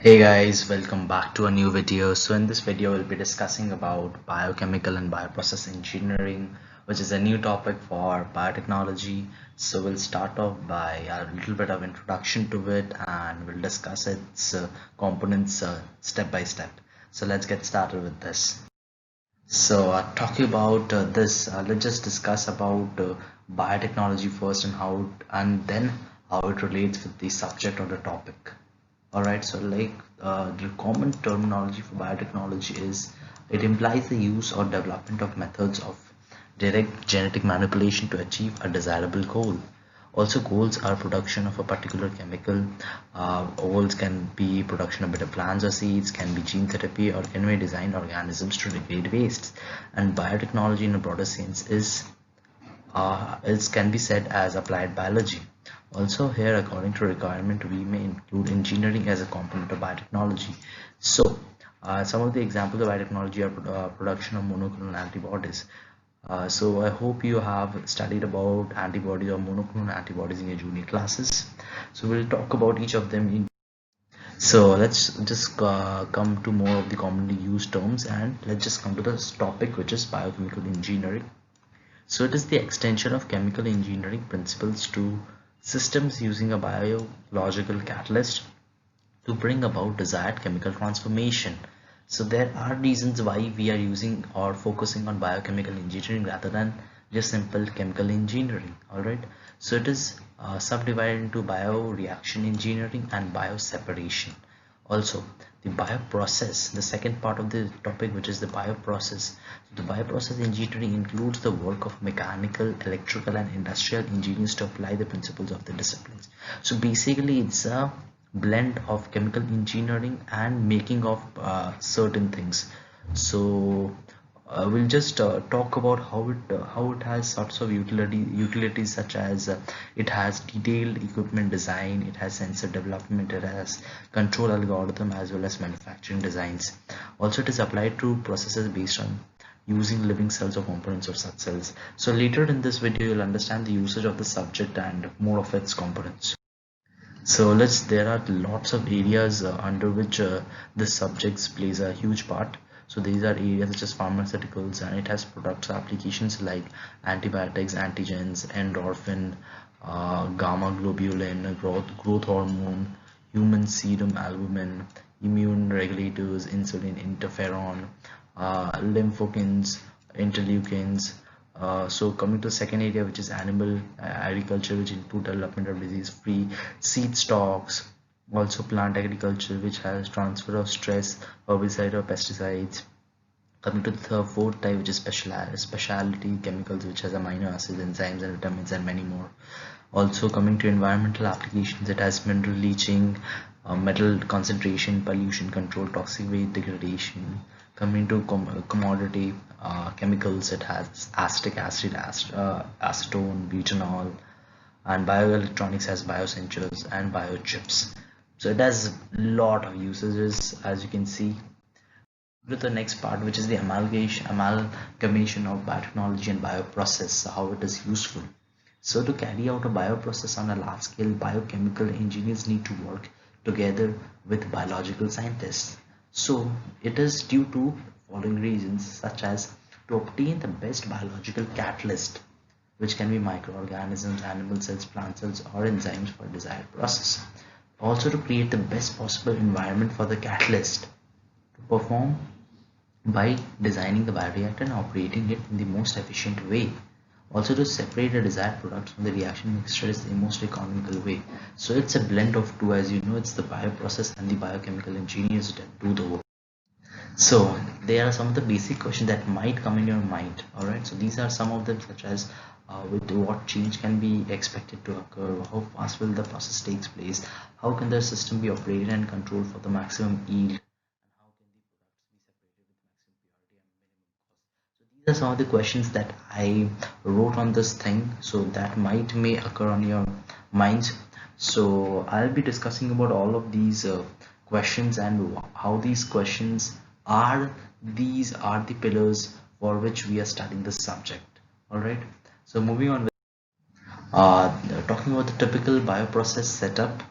Hey guys, welcome back to a new video. So in this video we'll be discussing about biochemical and bioprocess engineering, which is a new topic for biotechnology. So we'll start off by a little bit of introduction to it and we'll discuss its components step by step. So let's get started with this. So talking about this, let's just discuss about biotechnology first and and then how it relates with the subject or the topic. All right, so the common terminology for biotechnology is it implies the use or development of methods of direct genetic manipulation to achieve a desirable goal. Also, goals are production of a particular chemical. Goals can be production of better plants or seeds, can be gene therapy, or can be designed organisms to degrade wastes. And biotechnology, in a broader sense, it can be said as applied biology. Also here, according to requirement, we may include engineering as a component of biotechnology. So some of the examples of biotechnology are production of monoclonal antibodies. So I hope you have studied about antibodies or monoclonal antibodies in your junior classes. So we'll talk about each of them so let's just come to more of the commonly used terms, and let's just come to this topic, which is biochemical engineering. So it is the extension of chemical engineering principles to systems using a biological catalyst to bring about desired chemical transformation. So there are reasons why we are using or focusing on biochemical engineering rather than just simple chemical engineering. All right. So it is subdivided into bioreaction engineering and bioseparation. Also, the bioprocess, the second part of the topic, which is the bioprocess. The bioprocess engineering includes the work of mechanical, electrical, and industrial engineers to apply the principles of the disciplines. So basically, it's a blend of chemical engineering and making of certain things. So we'll just talk about how it has sorts of utilities such as it has detailed equipment design, it has sensor development, it has control algorithm as well as manufacturing designs. Also, it is applied to processes based on using living cells or components of such cells. So later in this video you'll understand the usage of the subject and more of its components. So there are lots of areas under which this subject plays a huge part. So these are areas such as pharmaceuticals, and it has products applications like antibiotics, antigens, endorphin, gamma globulin, growth hormone, human serum albumin, immune regulators, insulin, interferon, lymphokines, interleukins. So coming to the second area, which is animal agriculture, which include development of disease-free seed stocks. Also plant agriculture, which has transfer of stress, herbicide or pesticides. Coming to the fourth type, which is specialty chemicals, which has amino acids, enzymes, and vitamins, and many more. Also coming to environmental applications, it has mineral leaching, metal concentration, pollution control, toxic waste degradation. Coming to commodity chemicals, it has acetic acid, acetone, butanol, and bioelectronics has biosensors and biochips. So it has a lot of usages, as you can see. To the next part, which is the amalgamation of biotechnology and bioprocess, how it is useful. So to carry out a bioprocess on a large scale, biochemical engineers need to work together with biological scientists. So it is due to following reasons, such as to obtain the best biological catalyst, which can be microorganisms, animal cells, plant cells, or enzymes for a desired process. Also to create the best possible environment for the catalyst to perform by designing the bioreactor and operating it in the most efficient way. Also to separate the desired products from the reaction mixture is the most economical way. So it's a blend of two, as you know, it's the bioprocess and the biochemical engineers that do the work. So there are some of the basic questions that might come in your mind. All right, so these are some of them, such as with what change can be expected to occur, how fast will the process takes place, how can the system be operated and controlled for the maximum yield, and how can the products be separated with maximum purity and minimum cost. So these are some of the questions that I wrote on this thing, so that may occur on your minds. So I'll be discussing about all of these questions and how these questions are these are the pillars for which we are studying this subject. All right, so moving on with talking about the typical bioprocess setup.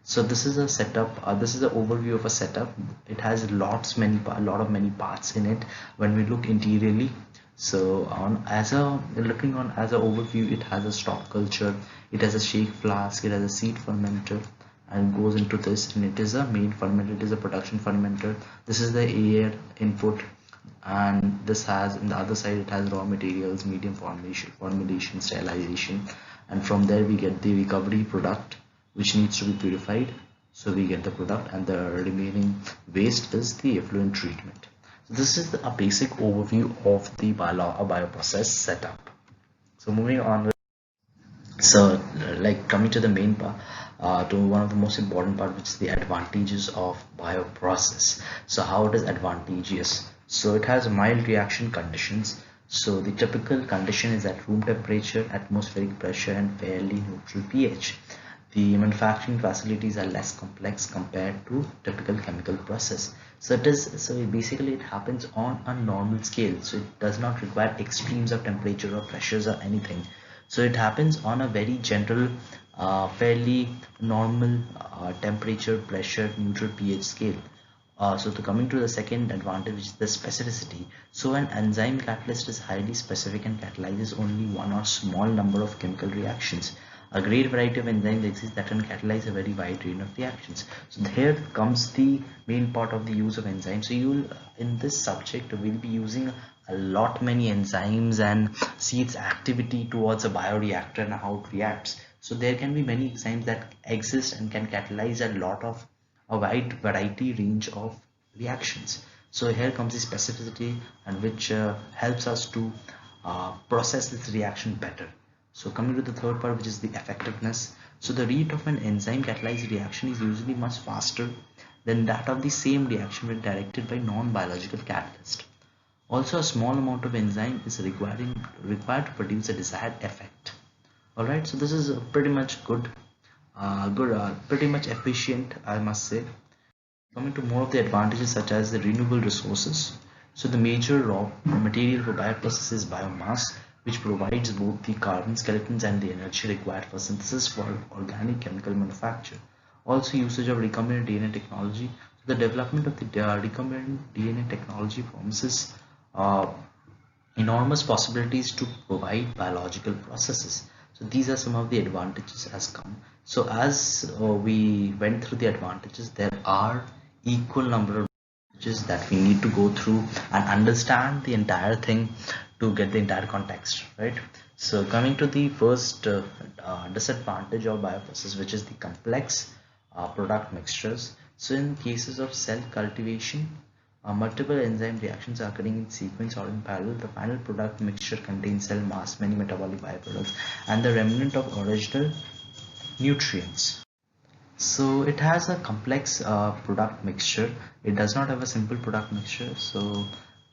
So this is a setup. This is an overview of a setup. It has many parts in it. When we look interiorly, so on as a looking on as an overview, it has a stock culture. It has a shake flask. It has a seed fermenter, and goes into this. And it is a main fermenter. It is a production fermenter. This is the air input, and this has in the other side it has raw materials, medium formulation, sterilization, and from there we get the recovery product which needs to be purified. So we get the product, and the remaining waste is the effluent treatment. So this is a basic overview of the bioprocess setup. So moving on, so like coming to the main part, to one of the most important part, which is the advantages of bioprocess. So how it is advantageous? So it has mild reaction conditions. So the typical condition is at room temperature, atmospheric pressure, and fairly neutral pH. The manufacturing facilities are less complex compared to typical chemical process. So basically it happens on a normal scale. So it does not require extremes of temperature or pressures or anything. So it happens on a very general, fairly normal temperature, pressure, neutral pH scale. So to coming to the second advantage, which is the specificity. So an enzyme catalyst is highly specific and catalyzes only one or small number of chemical reactions. A great variety of enzymes exist that can catalyze a very wide range of reactions. So here comes the main part of the use of enzymes. So you will in this subject will be using a lot many enzymes and see its activity towards a bioreactor and how it reacts. So there can be many enzymes that exist and can catalyze a wide variety range of reactions. So here comes the specificity, and which helps us to process this reaction better. So coming to the third part, which is the effectiveness. So the rate of an enzyme catalyzed reaction is usually much faster than that of the same reaction when directed by non-biological catalyst. Also, a small amount of enzyme is required to produce a desired effect. Alright, so this is pretty much pretty much efficient, I must say. Coming to more of the advantages such as the renewable resources. So the major raw material for bioprocess is biomass, which provides both the carbon skeletons and the energy required for synthesis for organic chemical manufacture. Also usage of recombinant DNA technology. So the development of the recombinant DNA technology promises uh, enormous possibilities to provide biological processes. So these are some of the advantages as come. So as we went through the advantages, there are equal number of advantages that we need to go through and understand the entire thing to get the entire context, right? So coming to the first disadvantage of bioprocess, which is the complex product mixtures. So in cases of cell cultivation, multiple enzyme reactions are occurring in sequence or in parallel. The final product mixture contains cell mass, many metabolic byproducts, and the remnant of original nutrients. So it has a complex product mixture. It does not have a simple product mixture. So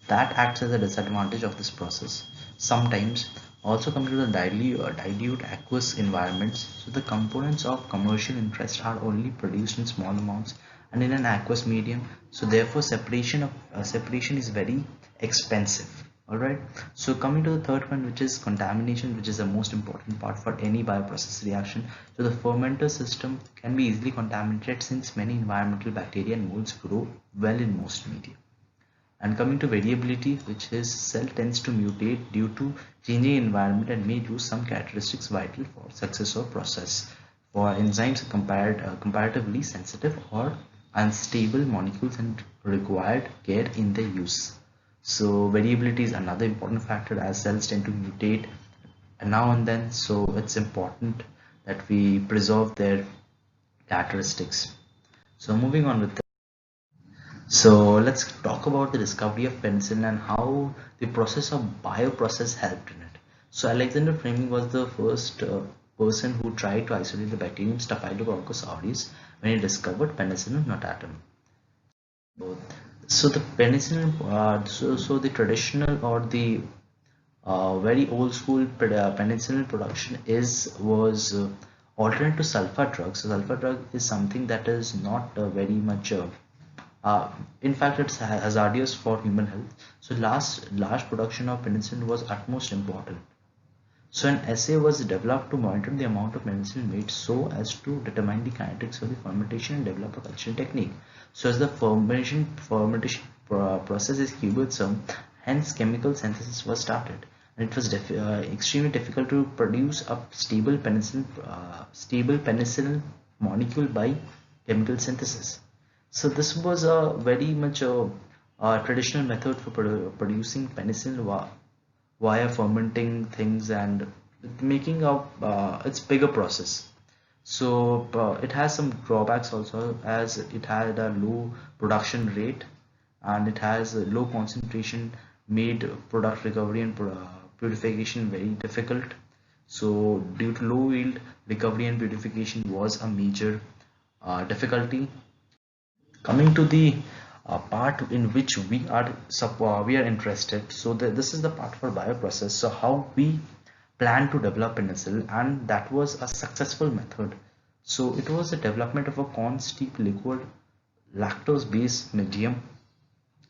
that acts as a disadvantage of this process. Sometimes also come to the dilute aqueous environments. So the components of commercial interest are only produced in small amounts and in an aqueous medium. So therefore separation is very expensive. All right, so coming to the third one, which is contamination, which is the most important part for any bioprocess reaction. So the fermenter system can be easily contaminated since many environmental bacteria and molds grow well in most media. And coming to variability, which is cell tends to mutate due to changing environment and may lose some characteristics vital for success of process. For enzymes comparatively sensitive or unstable molecules and required care in their use. So variability is another important factor as cells tend to mutate now and then. So it's important that we preserve their characteristics. So moving on with so let's talk about the discovery of penicillin and how the process of bioprocess helped in it. So Alexander Fleming was the first person who tried to isolate the bacterium Staphylococcus aureus when he discovered Penicillium notatum. Both. So the penicillin, so the traditional or the very old school penicillin production was alternate to sulfur drugs. So sulfur drug is something that is not very much in fact, it's hazardous for human health. So large production of penicillin was utmost important. So an assay was developed to monitor the amount of penicillin made so as to determine the kinetics of the fermentation and develop a culturing technique. So as the fermentation process is cumbersome, hence chemical synthesis was started. And it was extremely difficult to produce a stable penicillin molecule by chemical synthesis. So this was a very much a traditional method for producing penicillin via fermenting things and making up its bigger process. So it has some drawbacks also, as it had a low production rate and it has a low concentration, made product recovery and purification very difficult. So due to low yield, recovery and purification was a major difficulty. Coming to the part in which we are interested, so this is the part for bioprocess. So how we plan to develop penicillin, and that was a successful method. So it was the development of a corn steep liquid lactose based medium,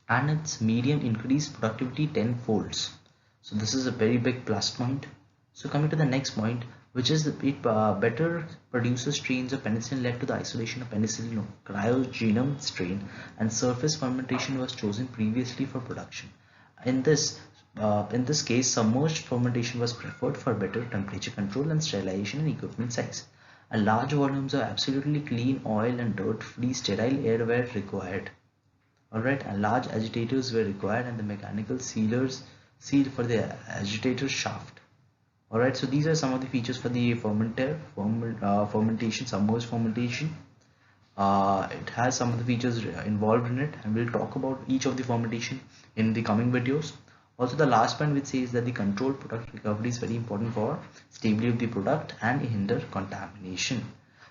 and its medium increased productivity 10 folds. So this is a very big plus point. So coming to the next point, which is it better producer strains of penicillin led to the isolation of penicillin cryogenum strain, and surface fermentation was chosen previously for production. In this case, submerged fermentation was preferred for better temperature control and sterilization and equipment size. And large volumes of absolutely clean oil and dirt-free sterile air were required. Alright, and large agitators were required, and the mechanical sealers sealed for the agitator shaft. Alright, so these are some of the features for the fermentation, submerged fermentation. It has some of the features involved in it, and we'll talk about each of the fermentation in the coming videos. Also, the last point which says that the controlled product recovery is very important for stability of the product and hinder contamination.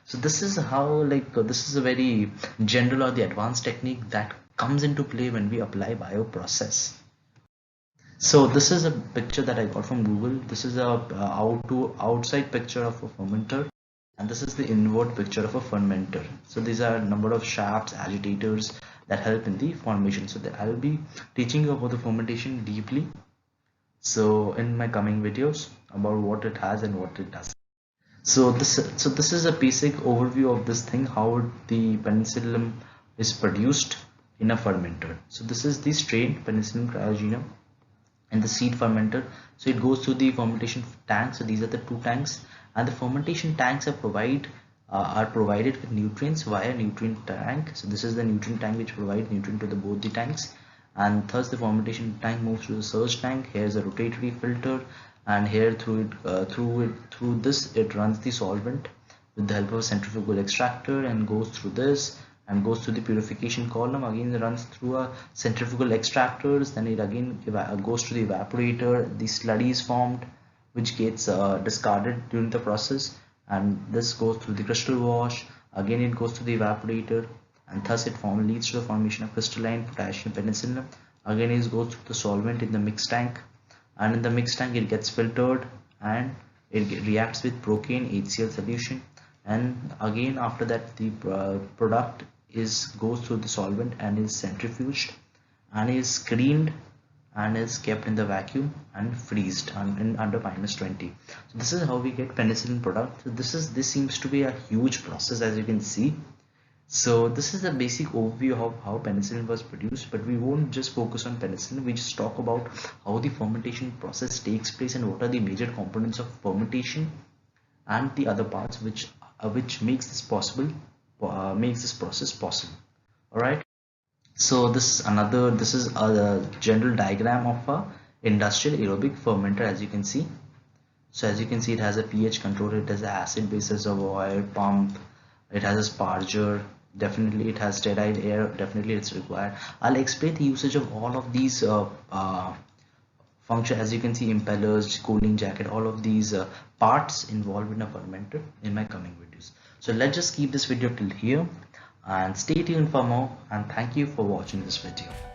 So this is how, this is a very general or the advanced technique that comes into play when we apply bioprocess. So this is a picture that I got from Google. This is a outside picture of a fermenter, and this is the inward picture of a fermenter. So these are a number of shafts, agitators that help in the formation. So I will be teaching you about the fermentation deeply, so in my coming videos, about what it has and what it does. So this is a basic overview of this thing, how the penicillin is produced in a fermenter. So this is the strain Penicillium cryogenum and the seed fermenter. So it goes through the fermentation tank. So these are the two tanks, and the fermentation tanks are provided with nutrients via nutrient tank. So this is the nutrient tank which provides nutrient to both the tanks, and thus the fermentation tank moves to the surge tank. Here is a rotatory filter, and here through this it runs the solvent with the help of a centrifugal extractor, and goes through this and goes to the purification column. Again, it runs through a centrifugal extractors, then it again goes to the evaporator. The slurry is formed which gets discarded during the process, and this goes through the crystal wash. Again it goes to the evaporator, and thus it leads to the formation of crystalline potassium penicillin. Again it goes through the solvent in the mixed tank, and in the mixed tank it gets filtered and it reacts with procaine HCl solution, and again after that the product goes through the solvent and is centrifuged and is screened and is kept in the vacuum and freezed under -20. So this is how we get penicillin product. So this seems to be a huge process, as you can see. So this is a basic overview of how penicillin was produced, but we won't just focus on penicillin. We just talk about how the fermentation process takes place and what are the major components of fermentation and the other parts which makes this process possible. All right. So this is a general diagram of a industrial aerobic fermenter, as you can see. So as you can see, it has a pH controller, it has an acid base reservoir, pump, it has a sparger, definitely it has sterile air, definitely it's required. I'll explain the usage of all of these function. As you can see, impellers, cooling jacket, all of these parts involved in a fermenter in my coming videos. So let's just keep this video till here and stay tuned for more, and thank you for watching this video.